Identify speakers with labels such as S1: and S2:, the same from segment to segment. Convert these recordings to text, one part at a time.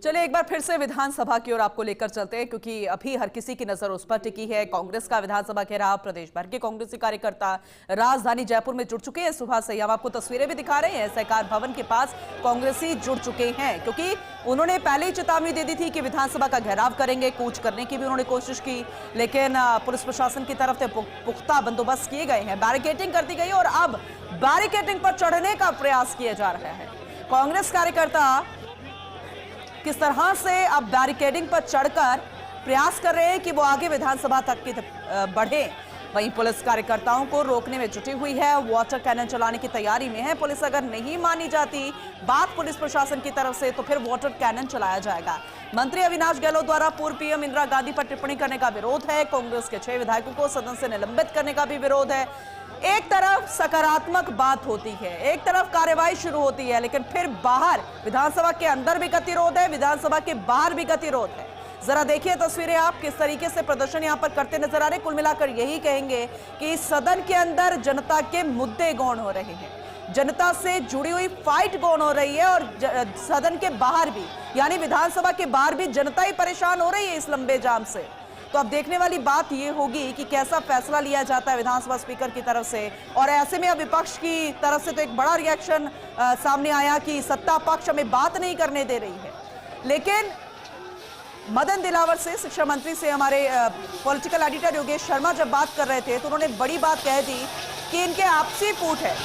S1: चलिए एक बार फिर से विधानसभा की ओर आपको लेकर चलते हैं, क्योंकि अभी हर किसी की नजर उस पर टिकी है। कांग्रेस का विधानसभा घेराव, प्रदेश भर के कांग्रेसी कार्यकर्ता राजधानी जयपुर में जुट चुके हैं। सुबह से हम आपको तस्वीरें भी दिखा रहे हैं। सहकार भवन के पास कांग्रेसी जुट चुके हैं, क्योंकि उन्होंने पहले ही चेतावनी दे दी थी कि विधानसभा का घेराव करेंगे। कूच करने की भी उन्होंने कोशिश की, लेकिन पुलिस प्रशासन की तरफ से पुख्ता बंदोबस्त किए गए हैं, बैरिकेडिंग कर दी गई और अब बैरिकेडिंग पर चढ़ने का प्रयास किया जा रहा है। कांग्रेस कार्यकर्ता किस तरह से अब बैरिकेडिंग पर चढ़कर प्रयास कर रहे हैं कि वो आगे विधानसभा तक की बढ़े। वहीं पुलिस कार्यकर्ताओं को रोकने में जुटी हुई है, वाटर कैनन चलाने की तैयारी में है। पुलिस अगर नहीं मानी जाती बात पुलिस प्रशासन की तरफ से, तो फिर वाटर कैनन चलाया जाएगा। मंत्री अविनाश गहलोत द्वारा पूर्व पीएम इंदिरा गांधी पर टिप्पणी करने का विरोध है। कांग्रेस के 6 विधायकों को सदन से निलंबित करने का भी विरोध है। एक तरफ सकारात्मक बात होती है, एक तरफ कार्यवाही शुरू होती है, लेकिन फिर बाहर विधानसभा के अंदर भी गतिरोध है, विधानसभा के बाहर भी गतिरोध है। जरा देखिए तस्वीरें आप, किस तरीके से प्रदर्शन यहां पर करते नजर आ रहे। कुल मिलाकर यही कहेंगे कि सदन के अंदर जनता के मुद्दे गौण हो रहे हैं, जनता से जुड़ी हुई फाइट गौण हो रही है, और सदन के बाहर भी, यानी विधानसभा के बाहर भी जनता ही परेशान हो रही है इस लंबे जाम से। तो अब देखने वाली बात यह होगी कि कैसा फैसला लिया जाता है विधानसभा स्पीकर की तरफ से। और ऐसे में अब विपक्ष की तरफ से तो एक बड़ा रिएक्शन सामने आया कि सत्ता पक्ष हमें बात नहीं करने दे रही है। लेकिन मदन दिलावर से, शिक्षा मंत्री से हमारे पॉलिटिकल एडिटर योगेश शर्मा जब बात कर रहे थे, तो उन्होंने बड़ी बात कह दी कि इनके आपसी फूट है,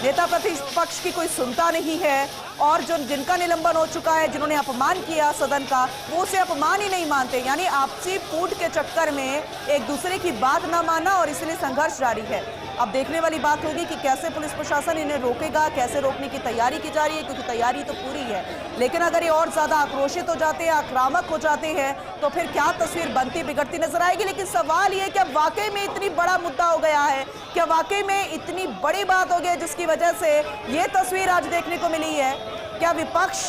S1: नेता प्रतिपक्ष की कोई सुनता नहीं है, और जो जिनका निलंबन हो चुका है, जिन्होंने अपमान किया सदन का, वो उसे अपमान ही नहीं मानते। यानी आपसी फूट के चक्कर में एक दूसरे की बात ना मानना, और इसलिए संघर्ष जारी है। अब देखने वाली बात होगी कि कैसे पुलिस प्रशासन इन्हें रोकेगा, कैसे रोकने की तैयारी की जा रही है, क्योंकि तैयारी तो पूरी है। लेकिन अगर ये और ज्यादा आक्रोशित हो जाते हैं, आक्रामक हो जाते हैं, तो फिर क्या तस्वीर बनती बिगड़ती नजर आएगी। लेकिन सवाल ये कि वाकई में इतनी बड़ा मुद्दा हो गया है, क्या वाकई में इतनी बड़ी बात हो गई जिसकी वजह से ये तस्वीर आज देखने को मिली है? क्या विपक्ष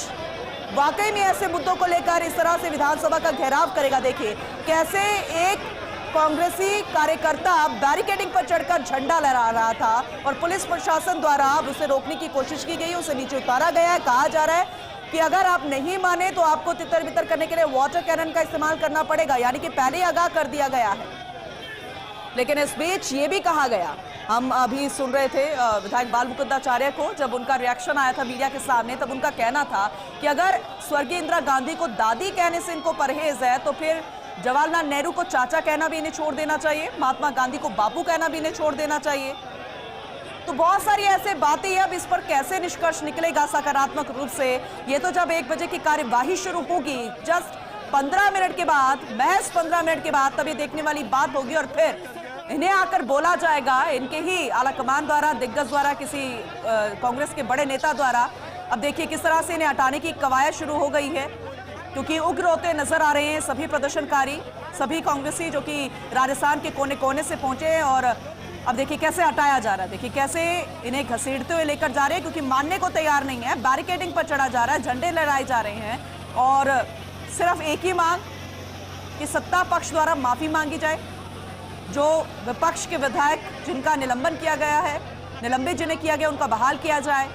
S1: वाकई में ऐसे मुद्दों को लेकर इस तरह से विधानसभा का घेराव करेगा? देखिए कैसे एक कांग्रेसी कार्यकर्ता बैरिकेडिंग पर चढ़कर झंडा लहरा रहा था, और पुलिस प्रशासन द्वारा उसे रोकने की कोशिश की गई, उसे नीचे उतारा गया है। कहा जा रहा है कि अगर आप नहीं माने तो आपको तितर बितर करने के लिए वाटर कैनन का इस्तेमाल करना पड़ेगा, यानी कि पहले आगाह कर दिया गया है। लेकिन इस बीच ये भी कहा गया, हम अभी सुन रहे थे विधायक बाल मुकुंदाचार्य को, जब उनका रिएक्शन आया था मीडिया के सामने, तब उनका कहना था कि अगर स्वर्गीय इंदिरा गांधी को दादी कहने से इनको परहेज है, तो फिर जवाहरलाल नेहरू को चाचा कहना भी इन्हें छोड़ देना चाहिए, महात्मा गांधी को बापू कहना भी इन्हें छोड़ देना चाहिए। तो बहुत सारी ऐसे बातें हैं। अब इस पर कैसे निष्कर्ष निकलेगा सकारात्मक रूप से, ये तो जब 1 बजे की कार्यवाही शुरू होगी, जस्ट 15 मिनट के बाद, महज 15 मिनट के बाद, तब ये देखने वाली बात होगी। और फिर इन्हें आकर बोला जाएगा, इनके ही आलाकमान द्वारा, दिग्गज द्वारा, किसी कांग्रेस के बड़े नेता द्वारा। अब देखिए किस तरह से इन्हें हटाने की कवायद शुरू हो गई है, क्योंकि उग्र होते नजर आ रहे हैं सभी प्रदर्शनकारी, सभी कांग्रेसी जो कि राजस्थान के कोने कोने से पहुंचे हैं। और अब देखिए कैसे हटाया जा रहा है, देखिए कैसे इन्हें घसीटते हुए लेकर जा रहे हैं, क्योंकि मानने को तैयार नहीं है। बैरिकेडिंग पर चढ़ा जा रहा है, झंडे लहराए जा रहे हैं, और सिर्फ एक ही मांग कि सत्ता पक्ष द्वारा माफी मांगी जाए। जो विपक्ष के विधायक जिनका निलंबन किया गया है, निलंबित जिन्हें किया गया, उनका बहाल किया जाए।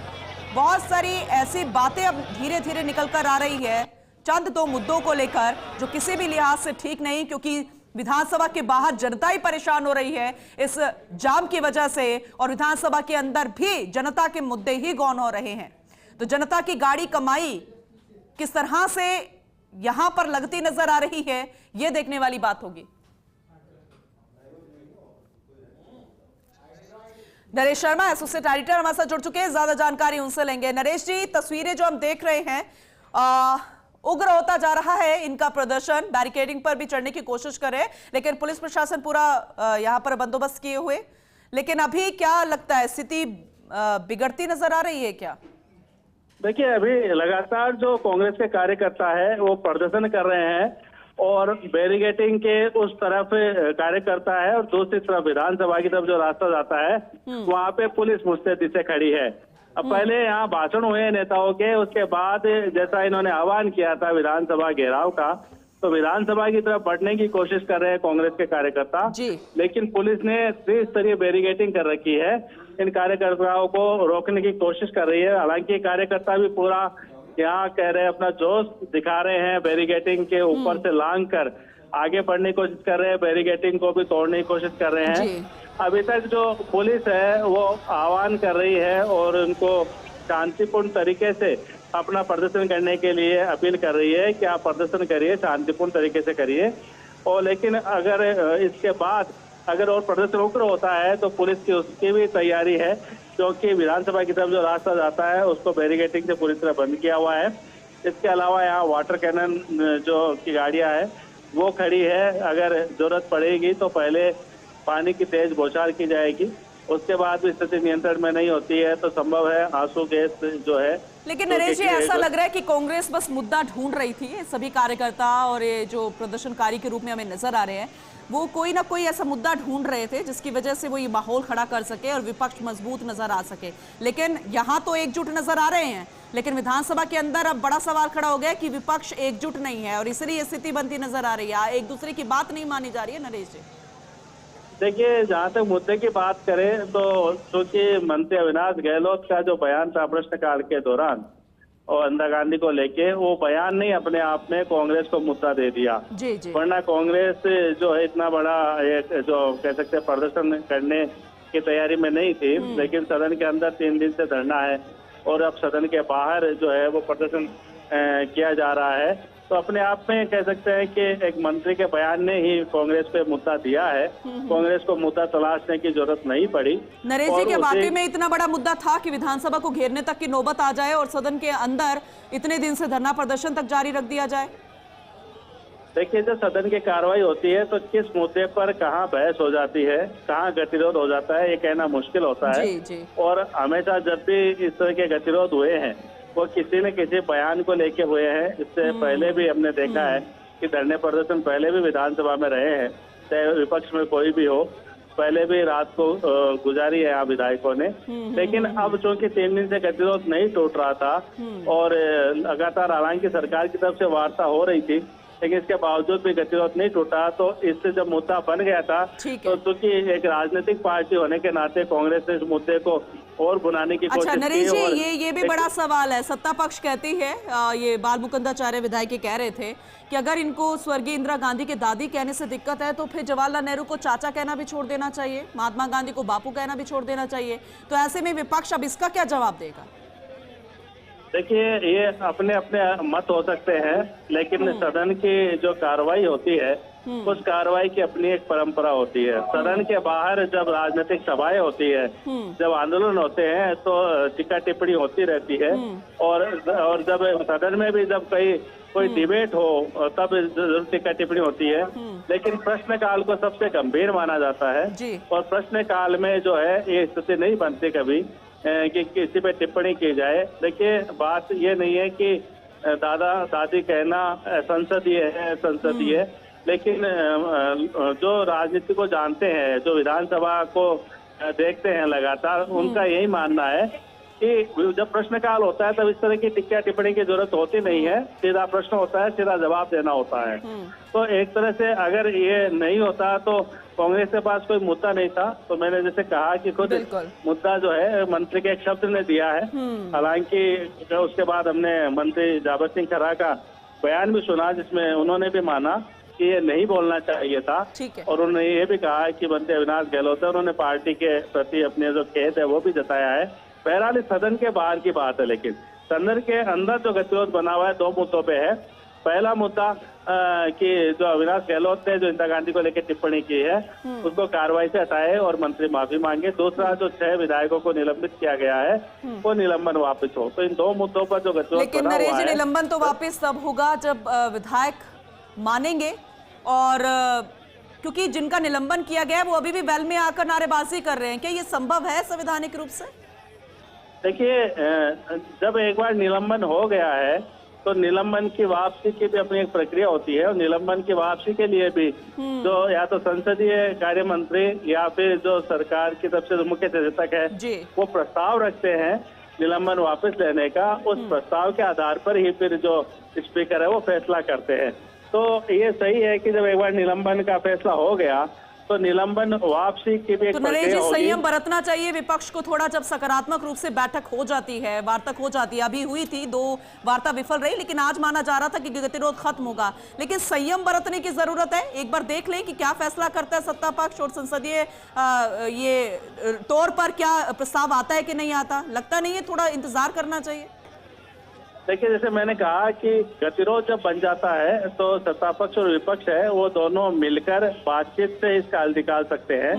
S1: बहुत सारी ऐसी बातें अब धीरे धीरे निकल कर आ रही है, चंद 2 मुद्दों को लेकर, जो किसी भी लिहाज से ठीक नहीं, क्योंकि विधानसभा के बाहर जनता ही परेशान हो रही है इस जाम की वजह से, और विधानसभा के अंदर भी जनता के मुद्दे ही गौण हो रहे हैं। तो जनता की गाड़ी कमाई किस तरह से यहां पर लगती नजर आ रही है, यह देखने वाली बात होगी। नरेश शर्मा एसोसिएट एडिटर हमारे साथ जुड़ चुके हैं, ज्यादा जानकारी उनसे लेंगे। नरेश जी, तस्वीरें जो हम देख रहे हैं, उग्र होता जा रहा है इनका प्रदर्शन, बैरिकेडिंग पर भी चढ़ने की कोशिश कर रहे हैं, लेकिन पुलिस प्रशासन पूरा यहां पर बंदोबस्त किए हुए। लेकिन अभी क्या लगता है, स्थिति बिगड़ती नजर आ रही है क्या?
S2: देखिए, अभी लगातार जो कांग्रेस के कार्यकर्ता है वो प्रदर्शन कर रहे हैं, और बैरिकेडिंग के उस तरफ कार्यकर्ता है, और दूसरी तरफ विधानसभा की तरफ जो रास्ता जाता है, वहाँ पे पुलिस मुस्तैदी से खड़ी है। अब पहले यहाँ भाषण हुए नेताओं के, उसके बाद जैसा इन्होंने आह्वान किया था विधानसभा घेराव का, तो विधानसभा की तरफ बढ़ने की कोशिश कर रहे हैं कांग्रेस के कार्यकर्ता, लेकिन पुलिस ने त्रिस्तरीय बैरिकेडिंग कर रखी है। इन कार्यकर्ताओं को रोकने की कोशिश कर रही है। हालांकि कार्यकर्ता भी पूरा यहाँ कह रहे हैं, अपना जोश दिखा रहे हैं, बैरिकेडिंग के ऊपर से लांग कर आगे बढ़ने की कोशिश कर रहे हैं, बैरिकेडिंग को भी तोड़ने की कोशिश कर रहे हैं।
S1: जी।
S2: अभी तक जो पुलिस है वो आह्वान कर रही है और उनको शांतिपूर्ण तरीके से अपना प्रदर्शन करने के लिए अपील कर रही है कि आप प्रदर्शन करिए, शांतिपूर्ण तरीके से करिए। और लेकिन अगर इसके बाद अगर और प्रदर्शन उग्र होता है तो पुलिस की उसकी भी तैयारी है, क्योंकि विधानसभा की तरफ जो रास्ता जाता है उसको बैरिकेडिंग से पूरी तरह बंद किया हुआ है। इसके अलावा यहाँ वाटर कैनन जो की गाड़ियां है वो खड़ी है, अगर जरूरत पड़ेगी तो पहले पानी की तेज बौछार की जाएगी, उसके बाद भी स्थिति नियंत्रण में नहीं होती है तो संभव है आंसू गैस जो है।
S1: लेकिन नरेश जी, ऐसा लग रहा है कि कांग्रेस बस मुद्दा ढूंढ रही थी, सभी कार्यकर्ता और ये जो प्रदर्शनकारी के रूप में हमें नजर आ रहे हैं वो कोई ना कोई ऐसा मुद्दा ढूंढ रहे थे जिसकी वजह से वो ये माहौल खड़ा कर सके और विपक्ष मजबूत नजर आ सके। लेकिन यहाँ तो एकजुट नजर आ रहे हैं, लेकिन विधानसभा के अंदर अब बड़ा सवाल खड़ा हो गया कि विपक्ष एकजुट नहीं है और इसलिए स्थिति बनती नजर आ रही है, एक दूसरे की बात नहीं मानी जा रही है। नरेश जी
S2: देखिए, जहाँ तक मुद्दे की बात करें तो चूंकि मंत्री अविनाश गहलोत का जो बयान था प्रश्नकाल के दौरान और इंदिरा गांधी को लेके, वो बयान नहीं अपने आप में कांग्रेस को मुद्दा दे दिया।
S1: जी जी।
S2: वरना कांग्रेस जो है इतना बड़ा एक जो कह सकते हैं प्रदर्शन करने की तैयारी में नहीं थी, लेकिन सदन के अंदर 3 दिन से धरना है और अब सदन के बाहर जो है वो प्रदर्शन किया जा रहा है। तो अपने आप में कह सकते हैं कि एक मंत्री के बयान ने ही कांग्रेस पे मुद्दा दिया है, कांग्रेस को मुद्दा तलाशने की जरूरत नहीं पड़ी।
S1: नरेश जी, क्या वाकई में इतना बड़ा मुद्दा था कि विधानसभा को घेरने तक की नौबत आ जाए और सदन के अंदर इतने दिन से धरना प्रदर्शन तक जारी रख दिया जाए?
S2: देखिए, जब सदन की कार्रवाई होती है तो किस मुद्दे पर कहाँ बहस हो जाती है, कहाँ गतिरोध हो जाता है, ये कहना मुश्किल होता है।
S1: जी जी।
S2: और हमेशा जब भी इस तरह के गतिरोध हुए हैं वो किसी न किसी बयान को लेके हुए हैं। इससे पहले भी हमने देखा है कि धरने प्रदर्शन पहले भी विधानसभा में रहे हैं, चाहे विपक्ष में कोई भी हो, पहले भी रात को गुजारी है यहाँ विधायकों ने। लेकिन अब चूंकि 3 दिन से गतिरोध नहीं टूट रहा था और लगातार हालांकि सरकार की तरफ से वार्ता हो रही थी, लेकिन इसके बावजूद भी गतिरोध नहीं टूटा, तो इससे जब मुद्दा बन गया था तो चूंकि एक राजनीतिक पार्टी होने के नाते कांग्रेस ने इस मुद्दे को और बुलाने की कोशिश की।
S1: नरेश जी, ये भी बड़ा सवाल है। सत्ता पक्ष कहती है, ये बाल मुकुंदाचार्य विधायक कह रहे थे कि अगर इनको स्वर्गीय इंदिरा गांधी के दादी कहने से दिक्कत है तो फिर जवाहरलाल नेहरू को चाचा कहना भी छोड़ देना चाहिए, महात्मा गांधी को बापू कहना भी छोड़ देना चाहिए। तो ऐसे में विपक्ष अब इसका क्या जवाब देगा?
S2: देखिए, ये अपने अपने मत हो सकते हैं, लेकिन सदन की जो कार्रवाई होती है उस कार्रवाई की अपनी एक परंपरा होती है। सदन के बाहर जब राजनीतिक सभाएं होती है, जब आंदोलन होते हैं तो टीका टिप्पणी होती रहती है और जब सदन में भी जब कोई डिबेट हो तब जरूर टीका टिप्पणी होती है। लेकिन प्रश्नकाल को सबसे गंभीर माना जाता है और प्रश्नकाल में जो है ये स्थिति नहीं बनती कभी कि किसी पे टिप्पणी की जाए। देखिए, बात ये नहीं है कि दादा दादी कहना संसदीय, लेकिन जो राजनीति को जानते हैं, जो विधानसभा को देखते हैं लगातार, उनका यही मानना है कि जब प्रश्नकाल होता है तब इस तरह की टिक्का टिप्पणी की जरूरत होती नहीं है, सीधा प्रश्न होता है, सीधा जवाब देना होता है। तो एक तरह से अगर ये नहीं होता तो कांग्रेस के पास कोई मुद्दा नहीं था। तो मैंने जैसे कहा कि खुद मुद्दा जो है मंत्री के एक शब्द ने दिया है, हालांकि उसके बाद हमने मंत्री जाबर सिंह खर्रा का बयान भी सुना जिसमें उन्होंने भी माना कि ये नहीं बोलना चाहिए था और उन्होंने ये भी कहा कि मंत्री अविनाश गहलोत है, उन्होंने पार्टी के प्रति अपने जो खेद है वो भी जताया है। बहरहाल सदन के बाहर की बात है, लेकिन सदन के अंदर जो गतिरोध बना हुआ है 2 मुद्दों पे है। पहला मुद्दा कि जो अविनाश गहलोत ने जो इंदिरा गांधी को लेकर टिप्पणी की है उसको कार्रवाई से हटाए और मंत्री माफी मांगे। दूसरा, जो 6 विधायकों को निलंबित किया गया है वो निलंबन वापस हो। तो इन 2 मुद्दों पर जो गतिरोध
S1: लेकिन
S2: बना हुआ है,
S1: निलंबन तो वापस तब होगा जब विधायक मानेंगे और क्योंकि जिनका निलंबन किया गया है वो अभी भी वेल में आकर नारेबाजी कर रहे हैं। क्या ये संभव है संवैधानिक रूप से?
S2: देखिए, जब एक बार निलंबन हो गया है तो निलंबन की वापसी की भी अपनी एक प्रक्रिया होती है और निलंबन की वापसी के लिए भी जो या तो संसदीय कार्य मंत्री या फिर जो सरकार की तरफ से जो मुख्य सचेतक है वो प्रस्ताव रखते हैं निलंबन वापस लेने का। उस प्रस्ताव के आधार पर ही फिर जो स्पीकर है वो फैसला करते हैं। तो ये सही है कि जब एक बार निलंबन का फैसला हो गया तो निलंबन वापसी की भी एक
S1: तो नरेश
S2: प्रक्रिया
S1: जी,
S2: होगी।
S1: संयम बरतना चाहिए विपक्ष को थोड़ा, जब सकारात्मक रूप से बैठक हो जाती है, वार्ता हो जाती है। अभी हुई थी, 2 वार्ता विफल रही, लेकिन आज माना जा रहा था कि गतिरोध खत्म होगा, लेकिन संयम बरतने की जरूरत है। एक बार देख लें कि क्या फैसला करता है सत्ता पक्ष और संसदीय ये तौर पर क्या प्रस्ताव आता है कि नहीं आता। लगता नहीं है थोड़ा इंतजार करना चाहिए?
S2: देखिए, जैसे मैंने कहा कि गतिरोध जब बन जाता है तो सत्ता पक्ष और विपक्ष है वो दोनों मिलकर बातचीत से इसका हल निकाल सकते हैं।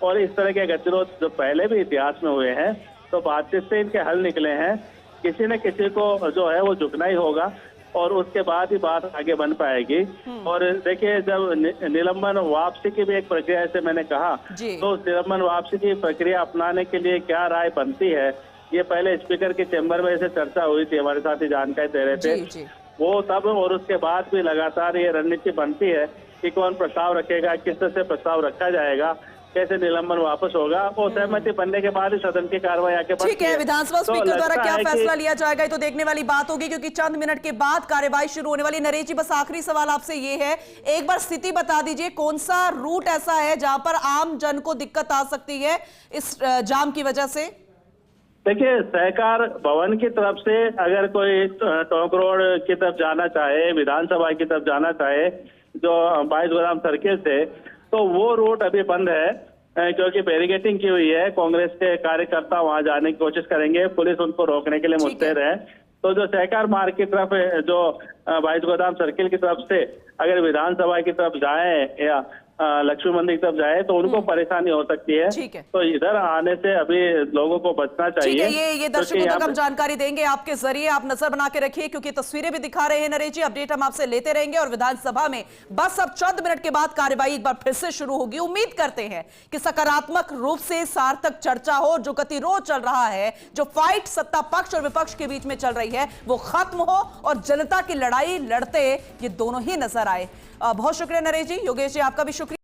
S2: और इस तरह के गतिरोध जो पहले भी इतिहास में हुए हैं तो बातचीत से इनके हल निकले हैं। किसी न किसी को जो है वो झुकना ही होगा और उसके बाद ही बात आगे बन पाएगी। और देखिए, जब निलंबन वापसी की भी एक प्रक्रिया, जैसे मैंने कहा, तो उस निलंबन वापसी की प्रक्रिया अपनाने के लिए क्या राय बनती है, ये पहले स्पीकर के चैम्बर में ऐसे चर्चा हुई थी, हमारे साथ ही जानकारी दे रहे थे वो तब, और उसके बाद भी लगातार ये रणनीति बनती है कि कौन प्रस्ताव रखेगा, किस तरह से प्रस्ताव रखा जाएगा, कैसे निलंबन वापस होगा। वो सहमति बनने के बाद ही सदन की कार्रवाई आगे बढ़ती है।
S1: ठीक है, विधानसभा स्पीकर द्वारा क्या फैसला लिया जाएगा ये तो देखने वाली बात होगी, क्योंकि चंद मिनट के बाद कार्यवाही शुरू होने वाली। नरेश जी, बस आखिरी सवाल आपसे ये है, एक बार स्थिति बता दीजिए, कौन सा रूट ऐसा है जहां पर आम जन को दिक्कत आ सकती है इस जाम की वजह से?
S2: देखिए, सहकार भवन की तरफ से अगर कोई टोंक रोड की तरफ जाना चाहे, विधानसभा की तरफ जाना चाहे, जो 22 गोदाम सर्किल से, तो वो रूट अभी बंद है क्योंकि बैरिकेडिंग की हुई है। कांग्रेस के कार्यकर्ता वहां जाने की कोशिश करेंगे, पुलिस उनको रोकने के लिए मुस्तैद है। तो जो सहकार मार्ग की तरफ जो 22 गोदाम सर्किल की तरफ से अगर विधानसभा की तरफ जाए या लक्ष्मी मंदिर की तरफ जाए तो उनको परेशानी हो सकती है। तो इधर आने से अभी लोगों को बचना चाहिए।
S1: ठीक है, ये दर्शकों तक हम जानकारी देंगे आपके जरिए, आप नजर बना के रखिए, क्योंकि तस्वीरें भी दिखा रहे हैं नरेश जी। अपडेट हम आपसे लेते रहेंगे और विधानसभा में बस अब चंद मिनट के बाद कार्यवाही एक बार फिर से शुरू होगी। उम्मीद करते हैं कि सकारात्मक रूप से सार्थक चर्चा हो, जो गतिरोध चल रहा है, जो फाइट सत्ता पक्ष और विपक्ष के बीच में चल रही है, वो खत्म हो और जनता की लड़ाई लड़ते ये दोनों ही नजर आए। बहुत शुक्रिया नरेश जी। योगेश जी, आपका भी शुक्रिया।